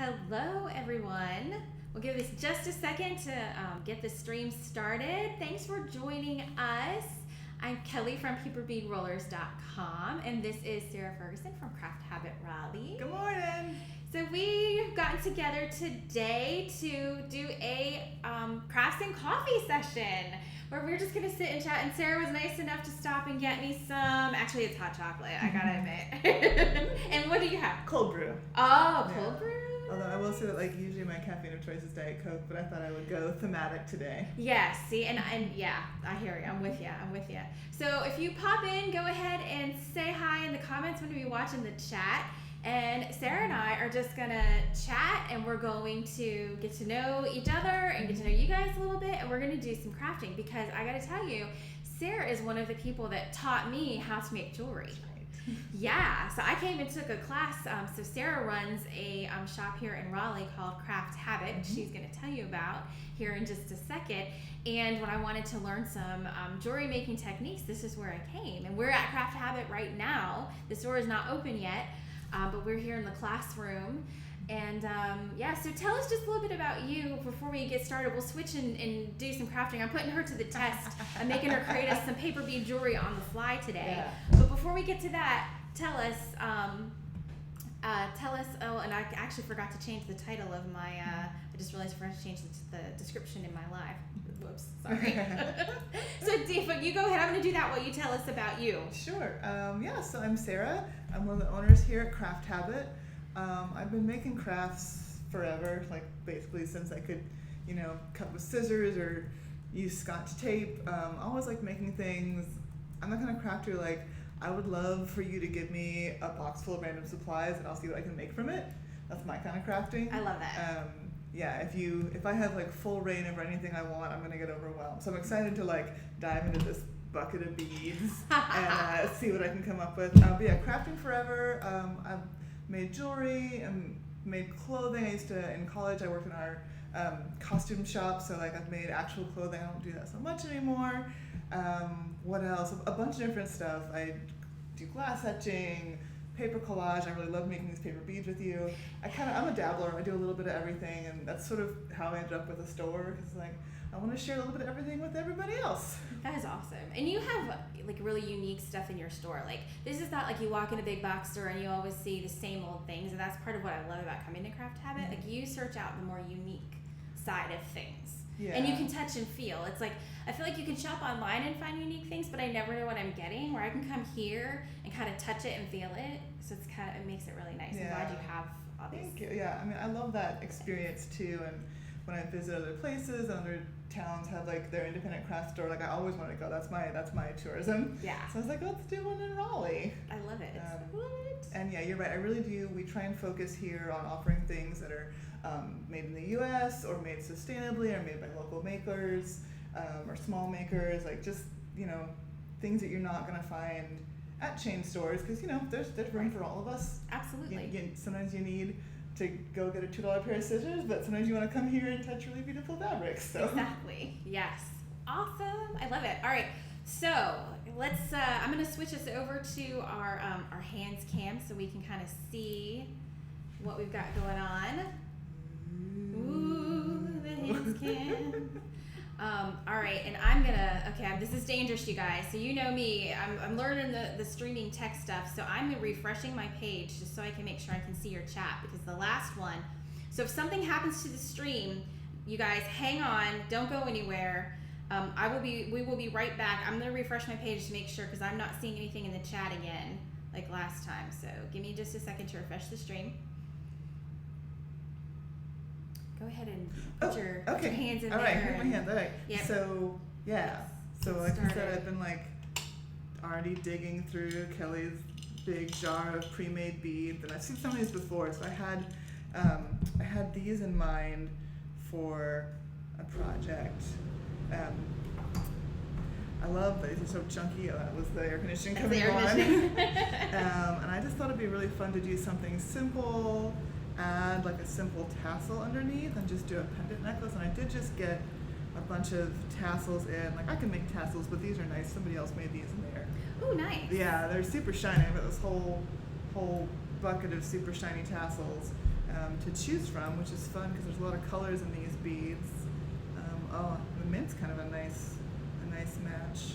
Hello, everyone. We'll give this just a second to get the stream started. Thanks for joining us. I'm Kelly from paperbeadrollers.com, and this is Sarah Ferguson from Craft Habit Raleigh. Good morning. So we've gotten together today to do a crafts and coffee session where we're just going to sit and chat, and Sarah was nice enough to stop and get me some, actually it's hot chocolate, I gotta admit. And what do you have? Cold brew. Oh, cold brew? Although I will say that usually my caffeine of choice is Diet Coke, but I thought I would go thematic today. Yeah, see, and yeah, I hear you. I'm with you. So if you pop in, go ahead and say hi in the comments when we watch in the chat. And Sarah and I are just gonna chat, and we're going to get to know each other and get to know you guys a little bit, and we're gonna do some crafting, because I gotta tell you, Sarah is one of the people that taught me how to make jewelry. Yeah, so I came and took a class. So Sarah runs a shop here in Raleigh called Craft Habit, which she's going to tell you about here in just a second. And when I wanted to learn some jewelry making techniques, this is where I came. And we're at Craft Habit right now. The store is not open yet, but we're here in the classroom. And so tell us just a little bit about you before we get started. We'll switch and do some crafting. I'm putting her to the test. I'm making her create us some paper bead jewelry on the fly today. Yeah. But before we get to that, tell us, oh, and I actually forgot to change the title of my, I just realized I forgot to change the description in my live. Whoops, sorry. So Deepa, you go ahead. I'm going to do that while you tell us about you. Sure. So I'm Sarah. I'm one of the owners here at Craft Habit. I've been making crafts forever, like basically since I could, cut with scissors or use Scotch tape. I always like making things. I'm not kind of crafter, like I would love for you to give me a box full of random supplies and I'll see what I can make from it. That's my kind of crafting. I love that. If I have like full reign over anything I want, I'm gonna get overwhelmed. So I'm excited to like dive into this bucket of beads and see what I can come up with. But yeah, crafting forever. I've made jewelry and made clothing. In college I worked in our costume shop, so like I've made actual clothing. I don't do that so much anymore. What else? A bunch of different stuff. I do glass etching, paper collage. I really love making these paper beads with you. I'm a dabbler. I do a little bit of everything, and that's sort of how I ended up with a store, because like I want to share a little bit of everything with everybody else. That is awesome. And you have like really unique stuff in your store. Like this is not like you walk in a big box store and you always see the same old things, and that's part of what I love about coming to Craft Habit. Like you search out the more unique side of things. Yeah. And you can touch and feel. It's like, I feel like you can shop online and find unique things, but I never know what I'm getting, where I can come here and kind of touch it and feel it. So it makes it really nice. Yeah. I'm glad you have all these. Thank you. Yeah, I mean, I love that experience too. And when I visit other places, other towns have like their independent craft store, like I always want to go. That's my tourism. Yeah. So I was like, let's do one in Raleigh. I love it. And yeah, you're right. I really do. We try and focus here on offering things that are made in the U.S. or made sustainably or made by local makers or small makers, like just, things that you're not going to find at chain stores, because, there's room for all of us. Absolutely. Sometimes you need to go get a $2 pair of scissors, but sometimes you want to come here and touch really beautiful fabrics. So. Exactly. Yes. Awesome. I love it. All right. So let's, I'm going to switch us over to our hands cam so we can kind of see what we've got going on. Ooh, the hands cam. All right, and I'm gonna, this is dangerous, you guys. So you know me, I'm learning the streaming tech stuff, so I'm refreshing my page just so I can make sure I can see your chat, because the last one, so if something happens to the stream, you guys hang on, don't go anywhere. We will be right back. I'm gonna refresh my page to make sure, because I'm not seeing anything in the chat again, like last time. So give me just a second to refresh the stream. Go ahead and put your hands in there. All right, here's my hands. All right. Yep. So, yeah. So, like I said, I've been like already digging through Kelly's big jar of pre-made beads, and I've seen some of these before. So I had these in mind for a project. I love that these are so chunky. That was the air conditioning coming on. And I just thought it'd be really fun to do something simple. Add like a simple tassel underneath and just do a pendant necklace. And I did just get a bunch of tassels in. Like I can make tassels, but these are nice. Somebody else made these in there. Oh, nice. Yeah, they're super shiny. I've got this whole bucket of super shiny tassels. to choose from, which is fun because there's a lot of colors in these beads. The mint's kind of a nice match.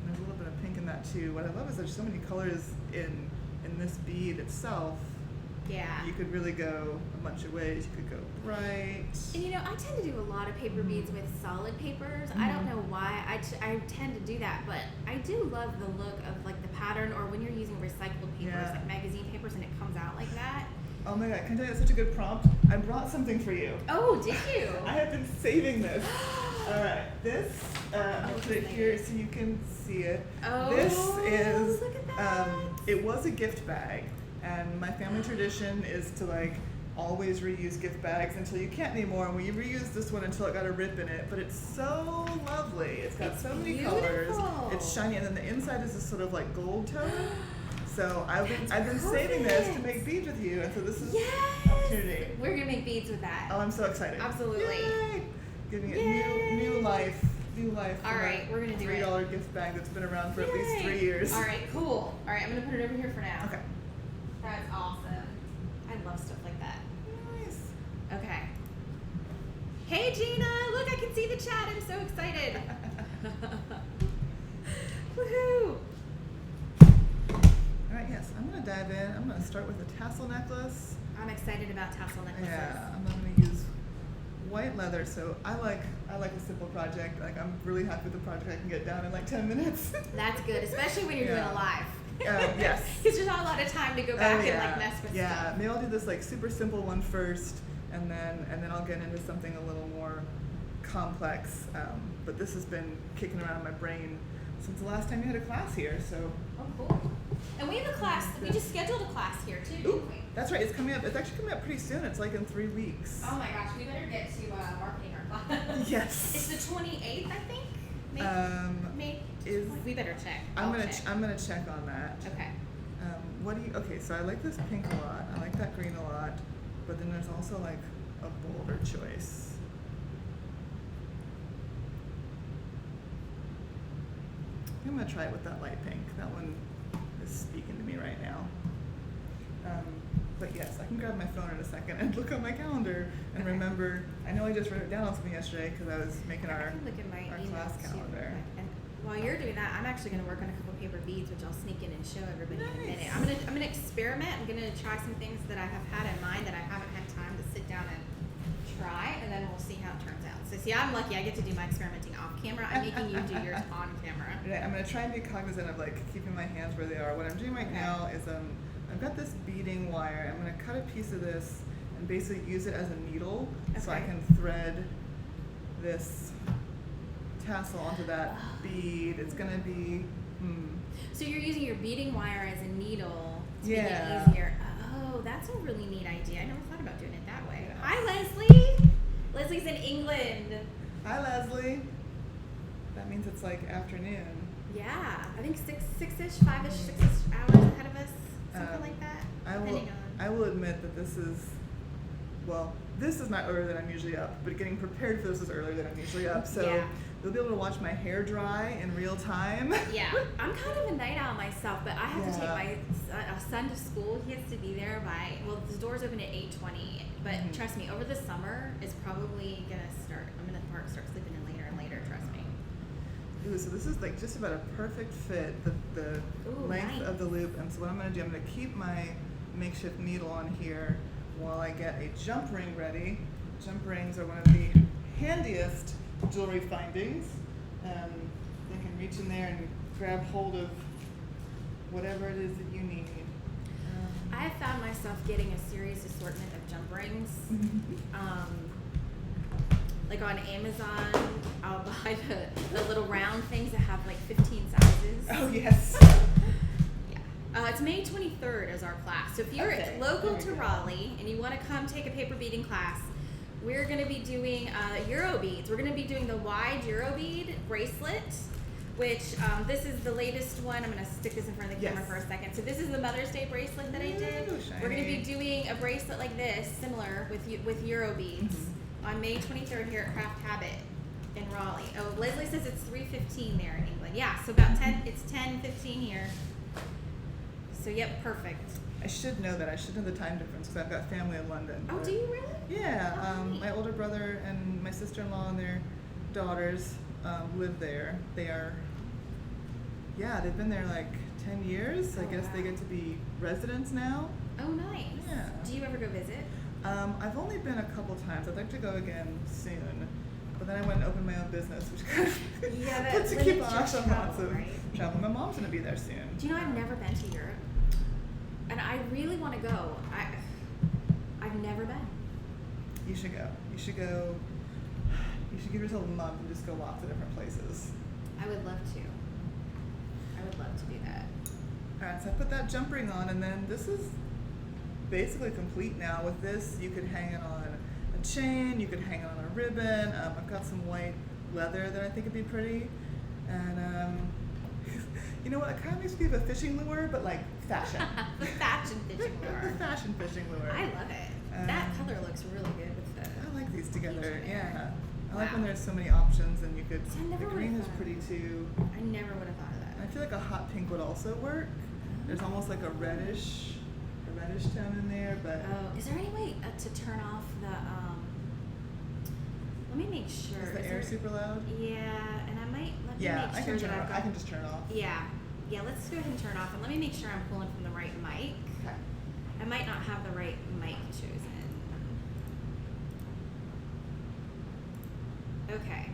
And there's a little bit of pink in that too. What I love is there's so many colors in this bead itself. Yeah. You could really go a bunch of ways. You could go bright. And you know, I tend to do a lot of paper beads with solid papers. I don't know why. I tend to do that, but I do love the look of like the pattern, or when you're using recycled papers, like magazine papers, and it comes out like that. Oh my God, can I tell you, that's such a good prompt? I brought something for you. Oh, did you? I have been saving this. All right, this, I'll put it here so you can see it. Oh, this is, look at that. it was a gift bag, and my family tradition is to like always reuse gift bags until you can't anymore, and we reused this one until it got a rip in it, but it's so lovely. It's got so many colors. It's shiny, and then the inside is this sort of like gold tone. So I've been saving this to make beads with you, and so this is opportunity. We're gonna make beads with that. Oh, I'm so excited! Absolutely. Yay! Giving it new life. All right, we're gonna do it. $3 gift bag that's been around for at least 3 years. All right, cool. All right, I'm gonna put it over here for now. Okay. That's awesome. I love stuff like that. Nice. Okay. Hey Gina, look, I can see the chat. I'm so excited. Woohoo! All right, yes, I'm gonna dive in. I'm gonna start with a tassel necklace. I'm excited about tassel necklaces. Yeah, I'm gonna use white leather. So I like a simple project. Like I'm really happy with the project I can get down in like 10 minutes. That's good, especially when you're doing a live. Yes. Because there's not a lot of time to go back and like mess with stuff. Yeah, maybe I'll do this like super simple one first, and then I'll get into something a little more complex. But this has been kicking around my brain since the last time you had a class here. So. Oh, cool. And we have a class. We just scheduled a class here too, didn't we? That's right. It's coming up. It's actually coming up pretty soon. It's like in 3 weeks. Oh my gosh, we better get to marketing our class. Yes. It's the 28th, I think. May. We better check. I'm gonna check on that. Okay. Okay, so I like this pink a lot. I like that green a lot, but then there's also like a bolder choice. I'm gonna try it with that light pink. That one is speaking to me right now. But yes, I can grab my phone in a second and look on my calendar and remember. I know I just wrote it down on something yesterday because I was making our class calendar. And while you're doing that, I'm actually going to work on a couple paper beads, which I'll sneak in and show everybody in a minute. I'm gonna experiment. I'm gonna try some things that I have had in mind that I haven't had time to sit down and try, and then we'll see how it turns out. So see, I'm lucky. I get to do my experimenting off camera. I'm making you do yours on camera. Right, I'm gonna try and be cognizant of like keeping my hands where they are. What I'm doing right now is I've got this beading wire. I'm gonna cut a piece of this and basically use it as a needle, so I can thread this tassel onto that bead. It's gonna be. So you're using your beading wire as a needle to make it easier. Oh, that's a really neat idea. I never thought about doing it that way. Hi, Leslie. Leslie's in England. Hi, Leslie. That means it's like afternoon. Yeah, I think 6-ish, 5-ish, 6-ish hours ahead of us, something like that. I will admit that this is not earlier than I'm usually up, but getting prepared for this is earlier than I'm usually up. So you'll be able to watch my hair dry in real time. Yeah, I'm kind of a night owl myself, but I have to take my son to school. He has to be there the doors open at 8:20. But trust me, over the summer, it's probably I'm gonna start sleeping in later and later. Trust me. Ooh, so this is like just about a perfect fit, the length of the loop. And so what I'm gonna do, I'm gonna keep my makeshift needle on here while I get a jump ring ready. Jump rings are one of the handiest jewelry findings. They can reach in there and grab hold of whatever it is that you need. I have found myself getting a serious assortment of jump rings. Like on Amazon, I'll buy the little round things that have like 15 sizes. Oh, yes. Yeah. It's May 23rd is our class. So if you're local to Raleigh and you want to come take a paper beading class, we're going to be doing Euro beads. We're going to be doing the wide Euro bead bracelet, which this is the latest one. I'm going to stick this in front of the camera for a second. So this is the Mother's Day bracelet that I did. Shiny. We're going to be doing a bracelet like this, similar with Euro beads, on May 23rd here at Craft Habit in Raleigh. Oh, Leslie says it's 3:15 there in England. Yeah, so about 10. It's 10:15 here. So yep, perfect. I should know that. I should know the time difference because I've got family in London. Oh, do you really? Yeah. Oh, neat. My older brother and my sister-in-law and their daughters live there. They've been there like 10 years. Oh, I guess wow. they get to be residents now. Oh, nice. Yeah. Do you ever go visit? I've only been a couple times. I'd like to go again soon. But then I went and opened my own business, which kind of puts a kibosh on lots of travel. My mom's going to be there soon. Do you know I've never been to Europe? And I really want to go. I've never been. You should go. You should go. You should give yourself a month and just go lots of different places. I would love to. I would love to do that. All right, so I put that jump ring on, and then this is basically complete now. With this, you could hang it on a chain, you could hang it on a ribbon. I've got some white leather that I think would be pretty. And you know what, it kind of makes me think of a fishing lure, but like fashion. The fashion fishing lure. The fashion fishing lure. I love it. That color looks really good with the... I like these together, yeah. I like Wow. when there's so many options and you could, I never the green would've is thought. pretty too. I never would have thought of And I that. feel like a hot pink would also work. There's almost like a reddish tone in there, but Oh, is there any way to turn off the, let me make sure. is the air there- super loud? Yeah, and I might, let me Yeah, make I sure can turn that it I've off. got... I can just turn it off. Yeah, let's go ahead and turn off, and let me make sure I'm pulling from the right mic. Okay. I might not have the right mic chosen. Okay.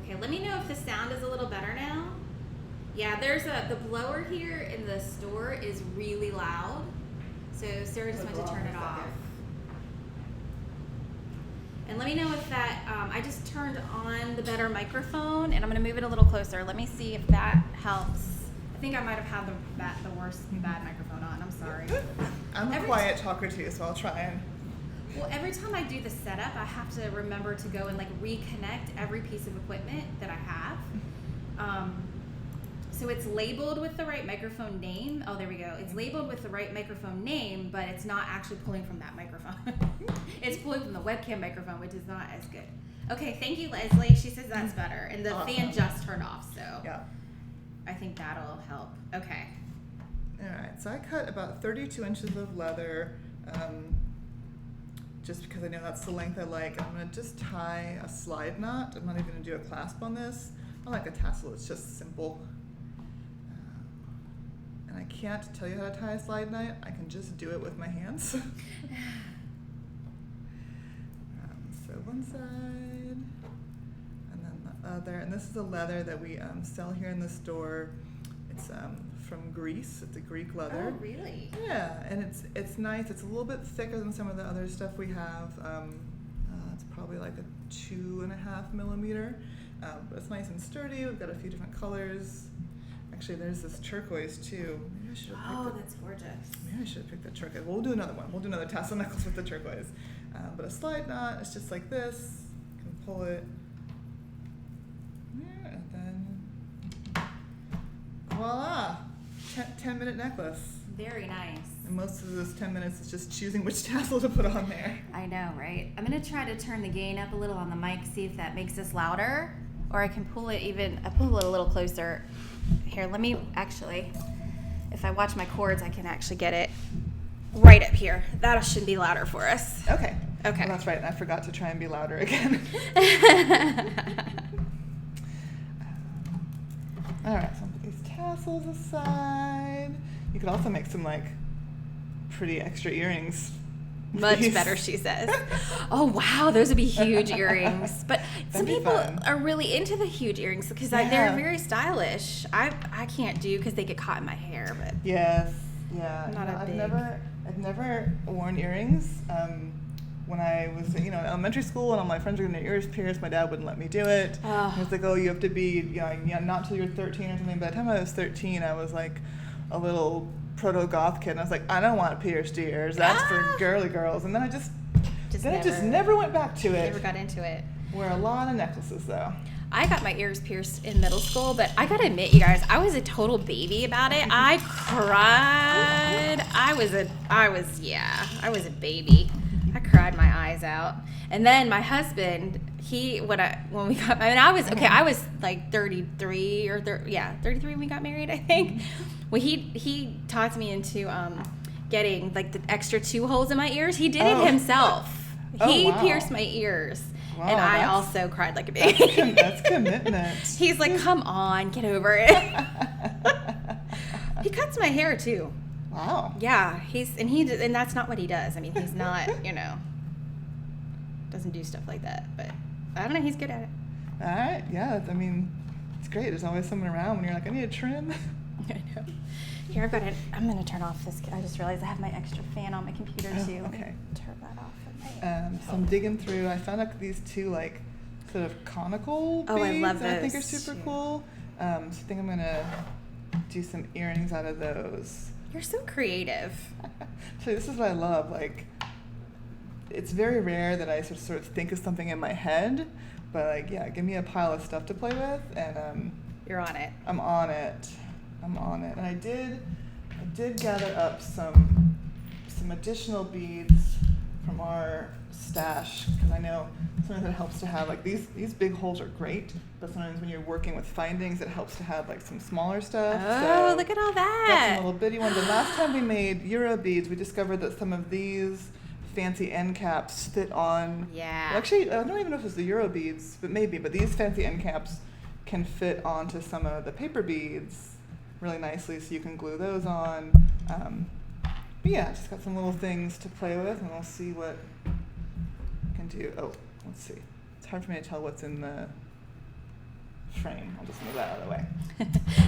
Okay, let me know if the sound is a little better now. Yeah, the blower here in the store is really loud. So Sarah just went to turn it off. And let me know if that, I just turned on the better microphone, and I'm going to move it a little closer. Let me see if that helps. I think I might have had the worst bad microphone on. I'm sorry. I'm a Every quiet talker too, so I'll try and. Well, every time I do the setup, I have to remember to go and like reconnect every piece of equipment that I have. So it's labeled with the right microphone name. Oh, there we go. It's labeled with the right microphone name, but it's not actually pulling from that microphone. It's pulling from the webcam microphone, which is not as good. Okay, thank you, Leslie. She says that's better. And the Awesome. fan just turned off, so Yeah. I think that'll help. Okay. All right, so I cut about 32 inches of leather, just because I know that's the length I like. I'm gonna just tie a slide knot. I'm not even gonna do a clasp on this. I like a tassel, it's just simple. And I can't tell you how to tie a slide knot. I can just do it with my hands. So one side, and then the other. And this is the leather that we sell here in the store. It's from Greece. It's a Greek leather. Oh, really? Yeah, and it's nice. It's a little bit thicker than some of the other stuff we have. It's probably like a 2.5 millimeter, but it's nice and sturdy. We've got a few different colors. Actually, there's this turquoise too. Maybe I should have picked That's gorgeous. Maybe I should have picked that turquoise. We'll do another one. We'll do another tassel necklace with the turquoise. But a slide knot, it's just like this. You can pull it. Yeah, and then voila! 10-minute necklace. Very nice. And most of those 10 minutes is just choosing which tassel to put on there. I know, right? I'm gonna try to turn the gain up a little on the mic, see if that makes us louder, or I can pull it I pull it a little closer. Here, let me actually, if I watch my cords, I can actually get it right up here. That should be louder for us. Okay. Okay. Well, that's right, and I forgot to try and be louder again. All right, so I'll put these tassels aside. You could also make some like pretty extra earrings. Much These. better, she says. Oh, wow, those would be huge earrings. But some That'd be people fun. are really into the huge earrings because Yeah. they're very stylish. I can't do because they get caught in my hair, but Yes. Yeah. Not a I've big- never worn earrings. When I was, in elementary school and all my friends were getting their ears pierced, my dad wouldn't let me do it. Oh. He was like, "Oh, you have to be, not till you're 13 or something." By the time I was 13, I was like a little proto-goth kid, and I was like, "I don't want pierced ears. That's for girly girls." And then I just never went back to it. Never got into it. Wear a lot of necklaces though. I got my ears pierced in middle school, but I gotta admit, you guys, I was a total baby about it. I cried. I was a baby. I cried my eyes out. And then my husband, when we got, I was like 33 or 33 when we got married, I think. Well, he talked me into getting like the extra 2 holes in my ears. He did it himself. He pierced my ears. Wow, and I also cried like a baby. That's commitment. He's like, come on, get over it. He cuts my hair too. Wow. Yeah, and that's not what he does. I mean, he's not, doesn't do stuff like that. But I don't know, he's good at it. All right, yeah. I mean, it's great. There's always someone around when you're like, I need a trim. I know. Here, I'm going to turn off this. I just realized I have my extra fan on my computer too. Okay. Turn that off. So I'm digging through. I found out these 2 like sort of conical beads I love those. that I think are super cool. So I think I'm gonna do some earrings out of those. You're so creative. So this is what I love. Like, it's very rare that I sort of think of something in my head, but like, yeah, give me a pile of stuff to play with, and you're on it. I'm on it. And I did gather up some additional beads from our stash, because I know sometimes it helps to have like these big holes are great, but sometimes when you're working with findings, it helps to have like some smaller stuff. Oh, look at all that! Got some little bitty ones. The last time we made Euro beads, we discovered that some of these fancy end caps fit on. Yeah. Well, actually, I don't even know if it's the Euro beads, but maybe. But these fancy end caps can fit onto some of the paper beads really nicely, so you can glue those on. But yeah, just got some little things to play with, and we'll see what I can do. Oh, let's see. It's hard for me to tell what's in the frame. I'll just move that out of the way.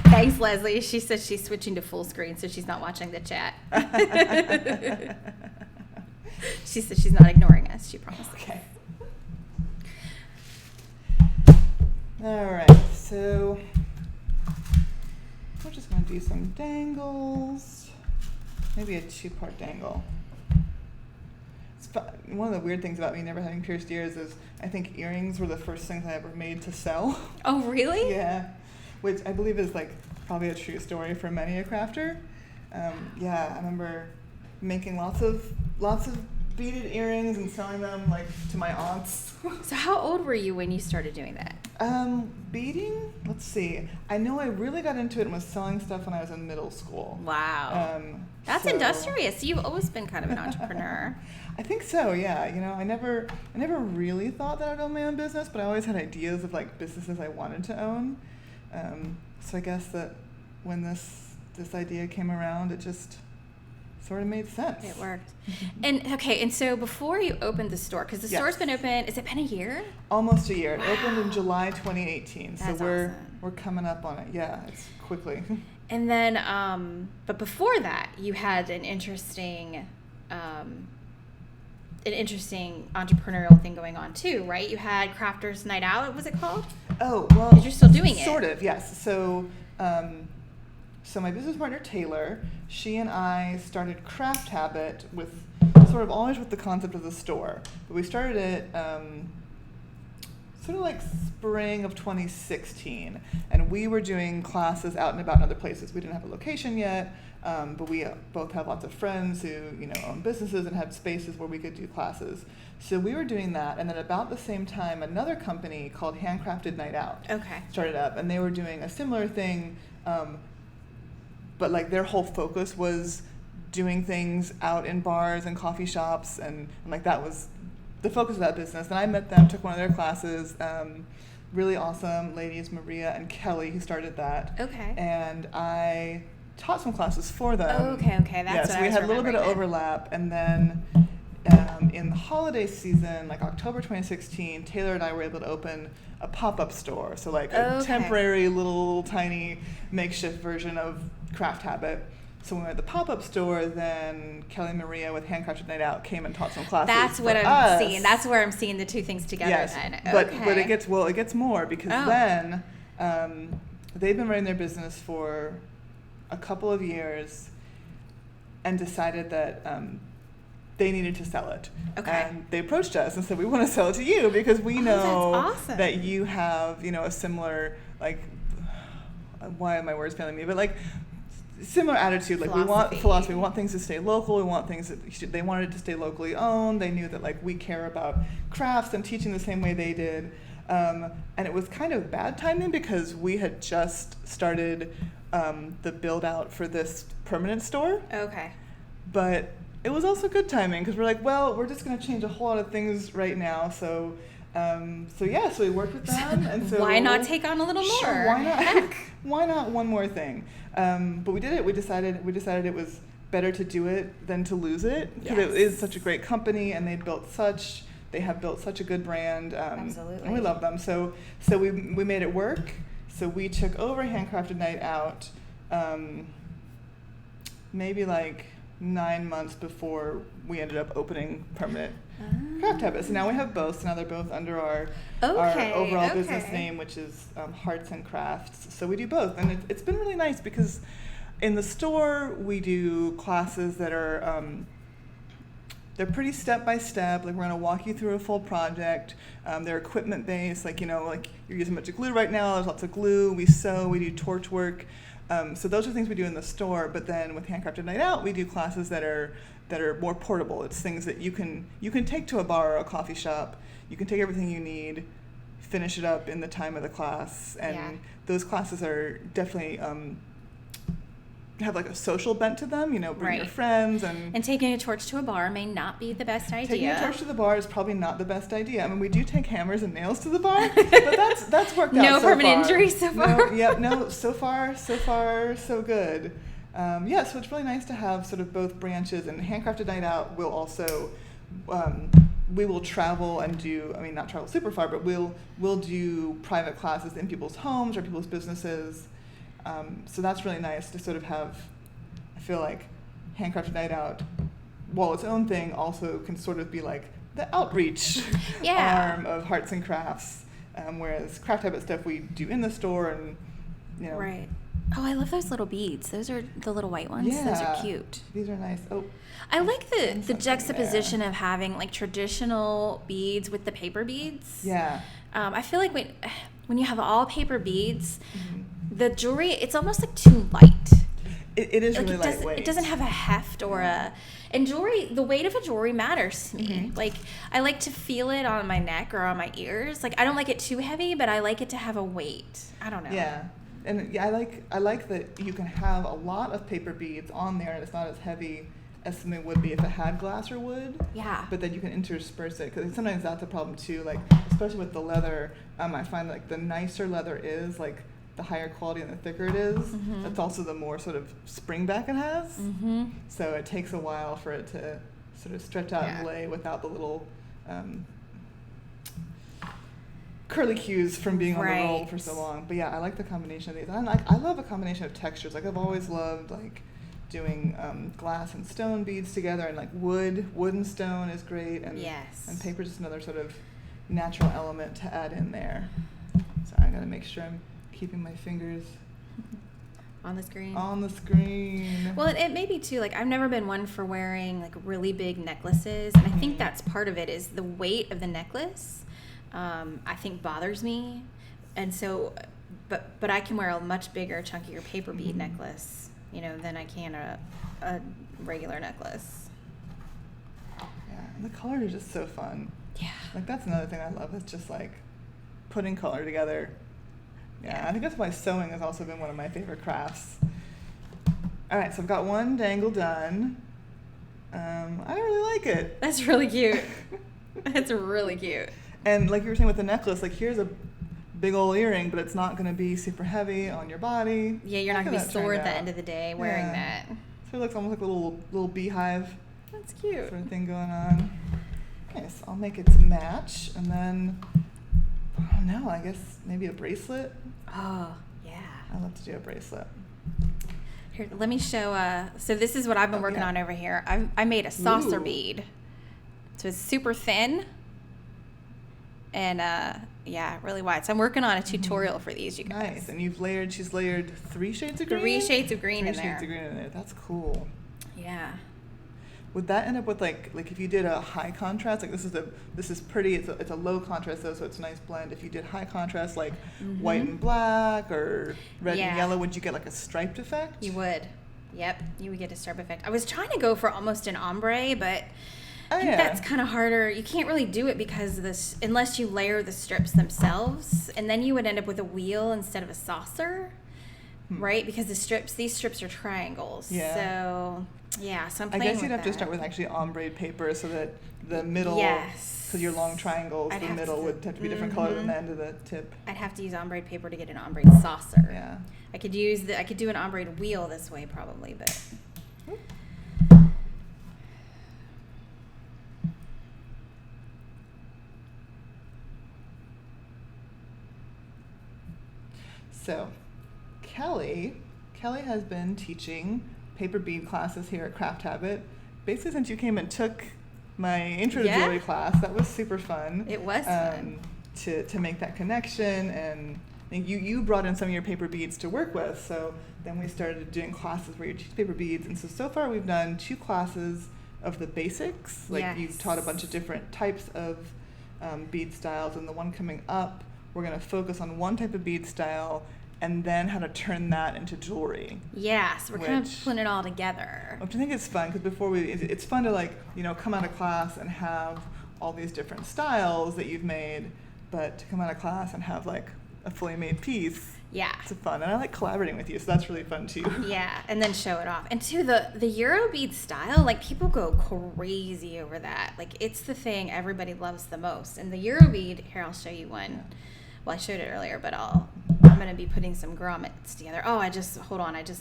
Thanks, Leslie. She says she's switching to full screen, so she's not watching the chat. She says she's not ignoring us, she promised. Okay. All right, so we're just going to do some dangles. Maybe a 2-part dangle. One of the weird things about me never having pierced ears is I think earrings were the first things I ever made to sell. Oh, really? Yeah, which I believe is like probably a true story for many a crafter. Yeah, I remember making lots of beaded earrings and selling them like to my aunts. So how old were you when you started doing that? Beading? Let's see. I know I really got into it and was selling stuff when I was in middle school. Wow. That's industrious. You've always been kind of an entrepreneur. I think so, yeah. I never really thought that I'd own my own business, but I always had ideas of like businesses I wanted to own. So I guess that when this idea came around, it just sort of made sense. It worked. And so before you opened the store, because the store's been open, has it been a year? Almost a year. It opened in July 2018. That's so we're awesome. Coming up on it. Yeah, it's quickly. And then, but before that, you had an interesting entrepreneurial thing going on too, right? You had Crafters Night Out. What was it called? Oh, well, you're still doing it. Sort of, yes. So my business partner Taylor, she and I started Craft Habit with sort of always with the concept of the store, but we started it sort of like spring of 2016, and we were doing classes out and about in other places. We didn't have a location yet, but we both have lots of friends who own businesses and had spaces where we could do classes. So we were doing that, and then about the same time, another company called Handcrafted Night Out started up, and they were doing a similar thing, but like their whole focus was doing things out in bars and coffee shops, and like that was the focus of that business. And I met them, took one of their classes, really awesome ladies, Maria and Kelly, who started that. Okay. And I taught some classes for them. Oh, okay, that's so what we I was had a little bit of remembering overlap, and then in the holiday season, like October 2016, Taylor and I were able to open a pop-up store, so like a temporary little tiny makeshift version of Craft Habit. So when we were at the pop-up store, then Kelly and Maria with Handcrafted Night Out came and taught some classes. That's what I'm seeing. That's where I'm seeing the two things together. Yes, then. but it gets more, because then they've been running their business for a couple of years and decided that they needed to sell it. Okay. And they approached us and said, we want to sell it to you because we know that's awesome. that you have, a similar, like, why are my words failing me? But like similar attitude. Like philosophy. we want things to stay local. We want things they wanted it to stay locally owned. They knew that like we care about crafts and teaching the same way they did. And it was kind of bad timing because we had just started the build out for this permanent store. Okay. But it was also good timing because we're like, well, we're just going to change a whole lot of things right now. So we worked with them. And so why not take on a little more? Sure, why not? Heck. Why not one more thing? But we did it. We decided it was better to do it than to lose it because it is such a great company and they have built such a good brand. Absolutely. And we love them. So we made it work. So we took over Handcrafted Night Out maybe like 9 months before we ended up opening permanent Craft Habit. So now we have both. So now they're both under our overall business name, which is Hearts and Crafts. So we do both. And it's been really nice because in the store we do classes that are they're pretty step by step. Like we're gonna walk you through a full project. They're equipment based. Like like you're using a bunch of glue right now. There's lots of glue. We sew. We do torch work. So those are things we do in the store. But then with Handcrafted Night Out, we do classes that are more portable. It's things that you can take to a bar or a coffee shop. You can take everything you need, finish it up in the time of the class, and those classes are definitely. Have like a social bent to them, bring your friends and taking a torch to a bar may not be the best idea. Taking a torch to the bar is probably not the best idea. I mean, we do take hammers and nails to the bar, but that's worked out. No permanent injuries so far. So far so good. So it's really nice to have sort of both branches. And Handcrafted Night Out will also we will travel and do. I mean, not travel super far, but we'll do private classes in people's homes or people's businesses. So that's really nice to sort of have, I feel like Handcrafted Night Out, while its own thing, also can sort of be like the outreach arm of Hearts and Crafts, whereas Craft Habit stuff we do in the store and, Right. Oh, I love those little beads. Those are the little white ones. Yeah. Those are cute. These are nice. Oh. I like the juxtaposition of having like traditional beads with the paper beads. Yeah. I feel like when you have all paper beads, the jewelry, it's almost like too light. It is like really lightweight. It doesn't have a heft or and jewelry, the weight of a jewelry matters to me. Mm-hmm. Like, I like to feel it on my neck or on my ears. Like, I don't like it too heavy, but I like it to have a weight. I don't know. Yeah. And I like that you can have a lot of paper beads on there and it's not as heavy as something would be if it had glass or wood. Yeah. But then you can intersperse it because sometimes that's a problem too. Like, especially with the leather, I find like the nicer leather is, like, the higher quality and the thicker it is, that's also the more sort of spring back it has. So it takes a while for it to sort of stretch out and lay without the little curly cues from being on the roll for so long. But yeah, I like the combination of these. I love a combination of textures. Like, I've always loved like doing glass and stone beads together, and like wood and stone is great, and paper is just another sort of natural element to add in there. So I gotta make sure I'm keeping my fingers on the screen. Well, it may be too, like, I've never been one for wearing like really big necklaces, and I think that's part of it is the weight of the necklace. I think bothers me, and so, but I can wear a much bigger, chunkier paper bead necklace, than I can a regular necklace. Yeah, and the colors are just so fun. Yeah, like that's another thing I love. It's just like putting color together. Yeah, I think that's why sewing has also been one of my favorite crafts. All right, so I've got one dangle done. I really like it. That's really cute. That's really cute. And like you were saying with the necklace, like here's a big old earring, but it's not going to be super heavy on your body. Yeah, you're not going to be sore at the end of the day wearing that. So it looks almost like a little beehive. That's cute. Sort of thing going on. Okay, so I'll make it to match, and then, I don't know, I guess maybe a bracelet. Oh, yeah. I love to do a bracelet. Here, let me show, so this is what I've been working on over here. I made a saucer bead. So it's super thin. And, really wide. So I'm working on a tutorial for these, you guys. Nice. And she's layered 3 shades of green? 3 shades of green in there. 3 shades of green in there. That's cool. Yeah. Would that end up with like if you did a high contrast, like this is pretty, it's a low contrast though, so it's a nice blend. If you did high contrast, like white and black or red and yellow, would you get like a striped effect? You would. Yep, you would get a stripe effect. I was trying to go for almost an ombre, but I think yeah. that's kind of harder. You can't really do it because unless you layer the strips themselves, and then you would end up with a wheel instead of a saucer, right? Because these strips are triangles. Yeah. So yeah, so I'm I playing guess you'd with have that. to start with actually ombre paper so that the middle, Yes. because your long triangles, I'd the have middle to- would have to be different color than the end of the tip. I'd have to use ombre paper to get an ombre saucer. Yeah. I could do an ombre wheel this way probably, but. So, Kelly has been teaching paper bead classes here at Craft Habit. Basically, since you came and took my intro to jewelry class, that was super fun. It was fun. To make that connection, and you brought in some of your paper beads to work with. So then we started doing classes where you teach paper beads, and so far we've done 2 classes of the basics. Like you've taught a bunch of different types of bead styles, and the one coming up, we're going to focus on one type of bead style and then how to turn that into jewelry. Yeah, so we're kind of putting it all together. Which I think is fun, because it's fun to come out of class and have all these different styles that you've made, but to come out of class and have like a fully made piece. Yeah. It's fun, and I like collaborating with you, so that's really fun too. Yeah, and then show it off. And too, the Euro bead style, like people go crazy over that. Like it's the thing everybody loves the most. And the Euro bead, here I'll show you one. Yeah. Well, I showed it earlier, but I'm going to be putting some grommets together. Oh, I just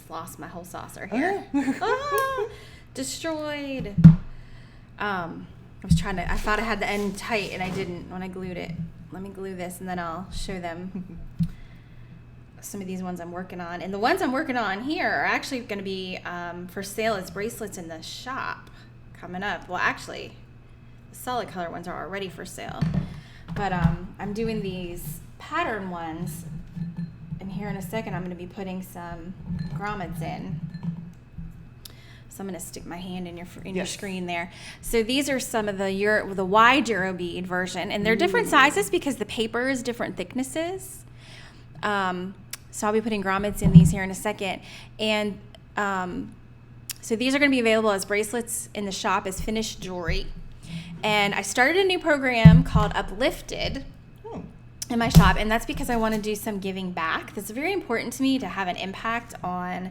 lost my whole saucer here. Destroyed. I thought I had the end tight, and I didn't when I glued it. Let me glue this, and then I'll show them some of these ones I'm working on. And the ones I'm working on here are actually going to be for sale as bracelets in the shop coming up. Well, actually, the solid color ones are already for sale. But I'm doing these pattern ones, and here in a second I'm going to be putting some grommets in. So I'm going to stick my hand in your screen there. So these are some of the wide Euro bead version, and they're different sizes because the paper is different thicknesses. So I'll be putting grommets in these here in a second, and so these are going to be available as bracelets in the shop as finished jewelry. And I started a new program called Uplifted in my shop, and that's because I want to do some giving back. That's very important to me, to have an impact on,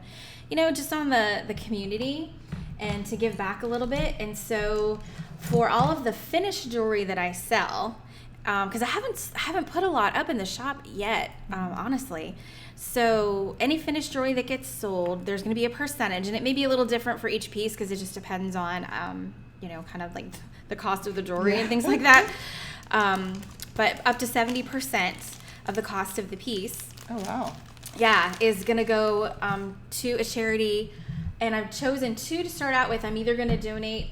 just on the community, and to give back a little bit. And so for all of the finished jewelry that I sell, because I haven't put a lot up in the shop yet, honestly. So any finished jewelry that gets sold, there's going to be a percentage, and it may be a little different for each piece because it just depends on, kind of like the cost of the jewelry and things like that. But up to 70% of the cost of the piece. Oh, wow. Yeah, is going to go to a charity. And I've chosen 2 to start out with. I'm either going to donate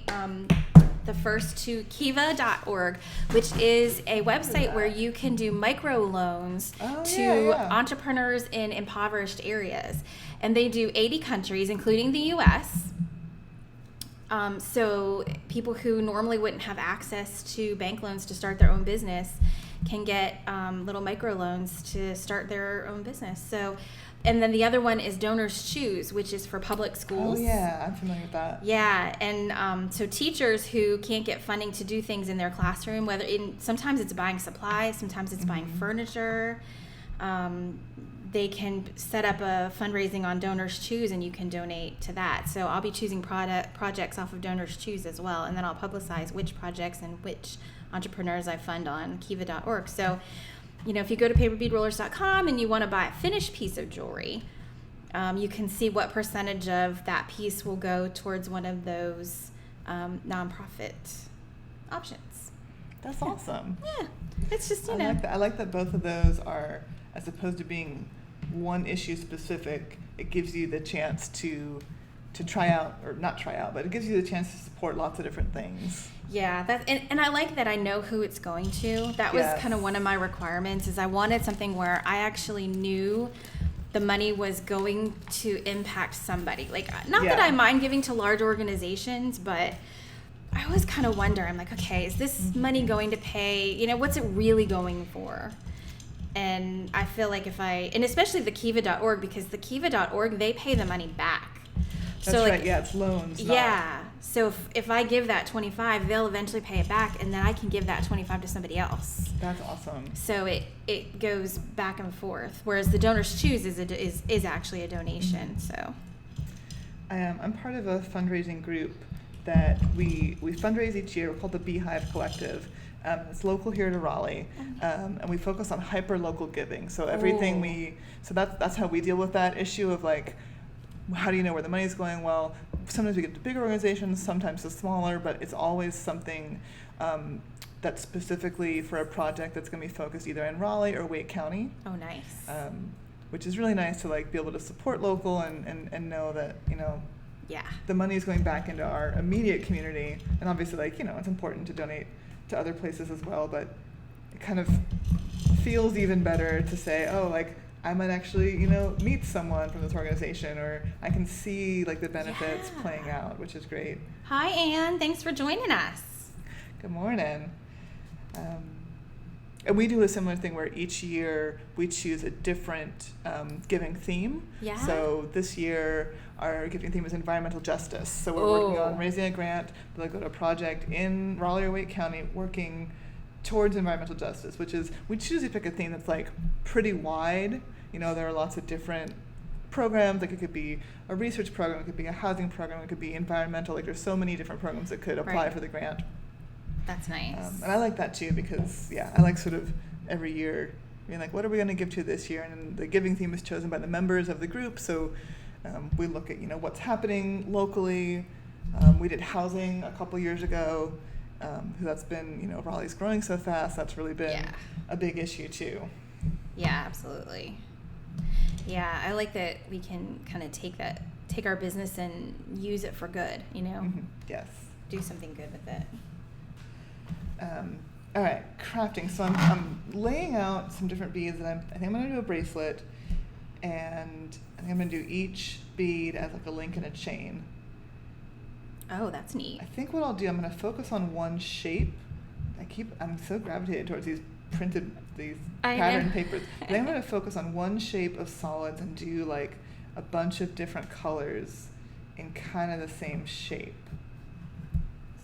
the first to kiva.org, which is a website where you can do microloans to entrepreneurs in impoverished areas. And they do 80 countries, including the U.S., so people who normally wouldn't have access to bank loans to start their own business can get little microloans to start their own business. So, and then the other one is Donors Choose, which is for public schools. Oh yeah, I'm familiar with that. Yeah, and so teachers who can't get funding to do things in their classroom, sometimes it's buying supplies, sometimes it's buying furniture. They can set up a fundraising on Donors Choose, and you can donate to that. So I'll be choosing projects off of Donors Choose as well, and then I'll publicize which projects and which entrepreneurs I fund on kiva.org. So, if you go to paperbeadrollers.com and you want to buy a finished piece of jewelry, you can see what percentage of that piece will go towards one of those nonprofit options. That's awesome. Yeah, it's just, I like that both of those are, as opposed to being one issue specific, it gives you the chance to try out, or not try out, but it gives you the chance to support lots of different things. Yeah, and I like that I know who it's going to. That was kind of one of my requirements, is I wanted something where I actually knew the money was going to impact somebody. Like, not that I mind giving to large organizations, but I always kind of wonder, I'm like, okay, is this money going to pay, what's it really going for? And I feel like and especially the kiva.org, because the kiva.org, they pay the money back. That's so right. Yeah, it's loans. Yeah. So if I give that 25, they'll eventually pay it back, and then I can give that 25 to somebody else. That's awesome. So it goes back and forth. Whereas the Donors Choose is actually a donation. So I'm part of a fundraising group that we fundraise each year. We're called the Beehive Collective. It's local here to Raleigh, and we focus on hyper local giving. So everything that's how we deal with that issue of like, how do you know where the money is going? Well, sometimes we get to bigger organizations, sometimes to smaller, but it's always something that's specifically for a project that's going to be focused either in Raleigh or Wake County. Oh, nice. Which is really nice to like be able to support local and know that, yeah, the money is going back into our immediate community. And obviously, like, it's important to donate to other places as well, but it kind of feels even better to say, oh, like, I might actually, meet someone from this organization, or I can see like the benefits playing out, which is great. Hi, Anne. Thanks for joining us. Good morning. And we do a similar thing where each year we choose a different giving theme. Yeah. So this year our giving theme is environmental justice. So we're working on raising a grant to like go to a project in Raleigh or Wake County working towards environmental justice, which is, we choose to pick a theme that's like pretty wide. There are lots of different programs. Like it could be a research program, it could be a housing program, it could be environmental. Like there's so many different programs that could apply for the grant. That's nice. And I like that too because, I like sort of every year being like, what are we going to give to this year? And the giving theme is chosen by the members of the group. So we look at, what's happening locally. We did housing a couple years ago. That's been, Raleigh's growing so fast. That's really been a big issue too. Yeah, absolutely. Yeah, I like that we can kind of take our business and use it for good, Mm-hmm. Yes. Do something good with it. All right, crafting. So I'm laying out some different beads, and I think I'm going to do a bracelet, and I think I'm going to do each bead as like a link in a chain. Oh, that's neat. I think what I'll do, I'm going to focus on one shape. I'm so gravitated towards these pattern papers. I think I'm going to focus on one shape of solids and do like a bunch of different colors in kind of the same shape.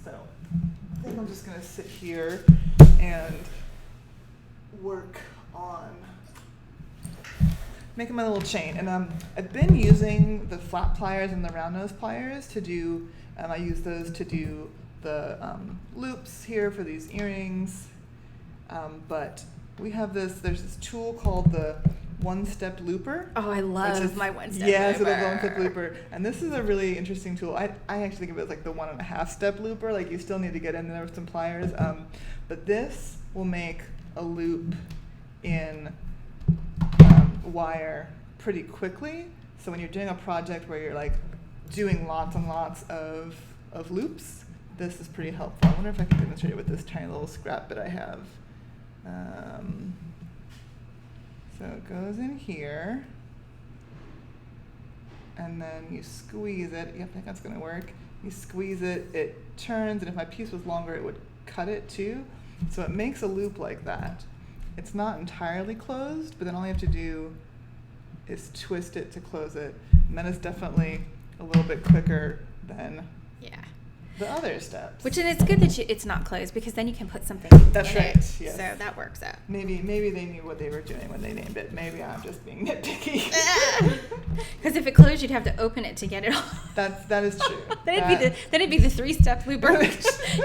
So I think I'm just going to sit here and work on making my little chain. And I've been using the flat pliers and the round nose pliers to do, I use those to do the loops here for these earrings. But we have there's this tool called the one-step looper. Oh, I love my one-step looper. Yeah, so the one-step looper. And this is a really interesting tool. I actually think of it as like the 1.5-step looper. Like you still need to get in there with some pliers. But this will make a loop in wire pretty quickly. So when you're doing a project where you're like doing lots and lots of loops, this is pretty helpful. I wonder if I can demonstrate it with this tiny little scrap bit I have. So it goes in here, and then you squeeze it. Yep, I think that's going to work. You squeeze it, it turns, and if my piece was longer, it would cut it too. So it makes a loop like that. It's not entirely closed, but then all you have to do is twist it to close it. And that is definitely a little bit quicker than the other steps. Which, and it's good that it's not closed, because then you can put something That's in right, it. yes. So that works out. Maybe they knew what they were doing when they named it. Maybe I'm just being nitpicky. Because if it closed, you'd have to open it to get it off. That is true. Then it'd be the 3-step looper.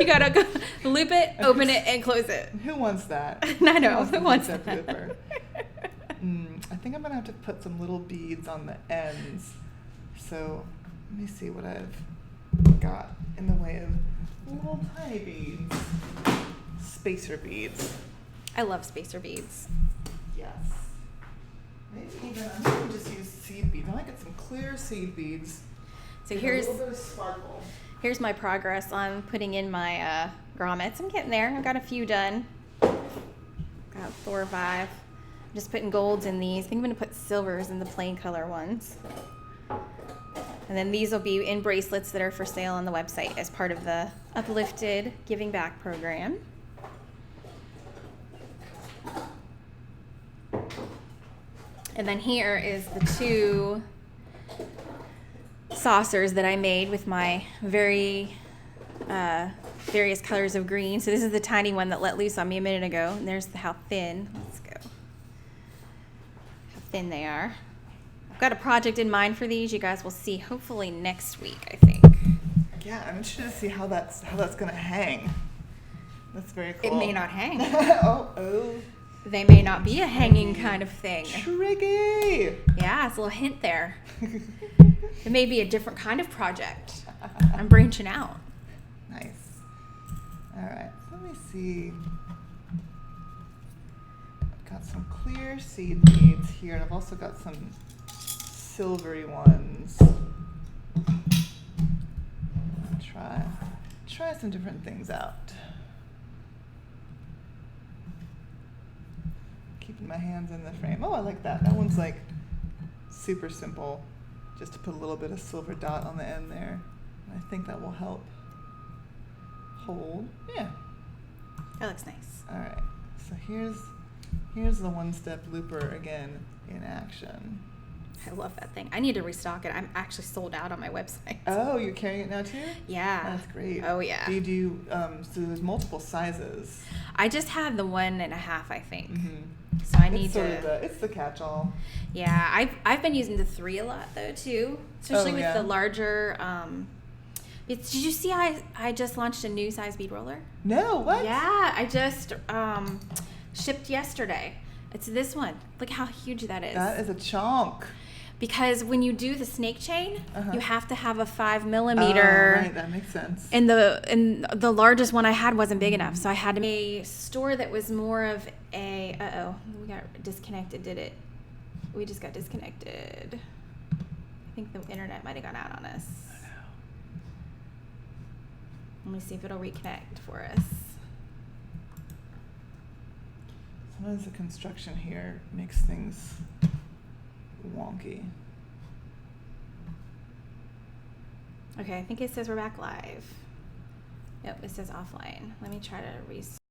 You gotta go loop it, open it, and close it. Who wants that? I know. Who wants that? Looper? I think I'm gonna have to put some little beads on the ends. So let me see what I've got in the way of little tiny beads. Spacer beads. I love spacer beads. Yes. Maybe even I'm going to just use seed beads. I might get some clear seed beads. So a here's little bit of sparkle. Here's my progress on putting in my grommets. I'm getting there. I've got a few done. Got 4 or 5. I'm just putting golds in these. I think I'm going to put silvers in the plain color ones. And then these will be in bracelets that are for sale on the website as part of the Uplifted Giving Back program. And then here is the 2 saucers that I made with my various colors of green. So this is the tiny one that let loose on me a minute ago. And there's how thin. Let's go. How thin they are. I've got a project in mind for these. You guys will see hopefully next week, I think. Yeah, I'm interested to see how that's gonna hang. That's very cool. It may not hang. oh. They may not be a hanging kind of thing. Tricky. Yeah, it's a little hint there. It may be a different kind of project. I'm branching out. Nice. All right, let me see. I've got some clear seed beads here, and I've also got some silvery ones. Try some different things out. Keeping my hands in the frame. Oh, I like that. That one's like super simple. Just to put a little bit of silver dot on the end there. And I think that will help hold. Yeah. That looks nice. All right. So here's the one-step looper again in action. I love that thing. I need to restock it. I'm actually sold out on my website. Oh, you're carrying it now too? Yeah. That's great. Oh yeah. Do you do so there's multiple sizes. I just had the 1.5, I think. Mm-hmm. So I need It's the catch-all. Yeah, I've been using the 3 a lot though too, especially with the larger. Did you see I just launched a new size bead roller? No, what? Yeah, I just shipped yesterday. It's this one. Look how huge that is. That is a chunk. Because when you do the snake chain, you have to have a 5 Oh, millimeter. right, that makes sense. And the largest one I had wasn't big enough, so I had to make a store that was more of a. We got disconnected. Did it? We just got disconnected. I think the internet might have gone out on us. I know. Let me see if it'll reconnect for us. Sometimes the construction here makes things wonky. Okay, I think it says we're back live. Nope, it says offline. Let me try to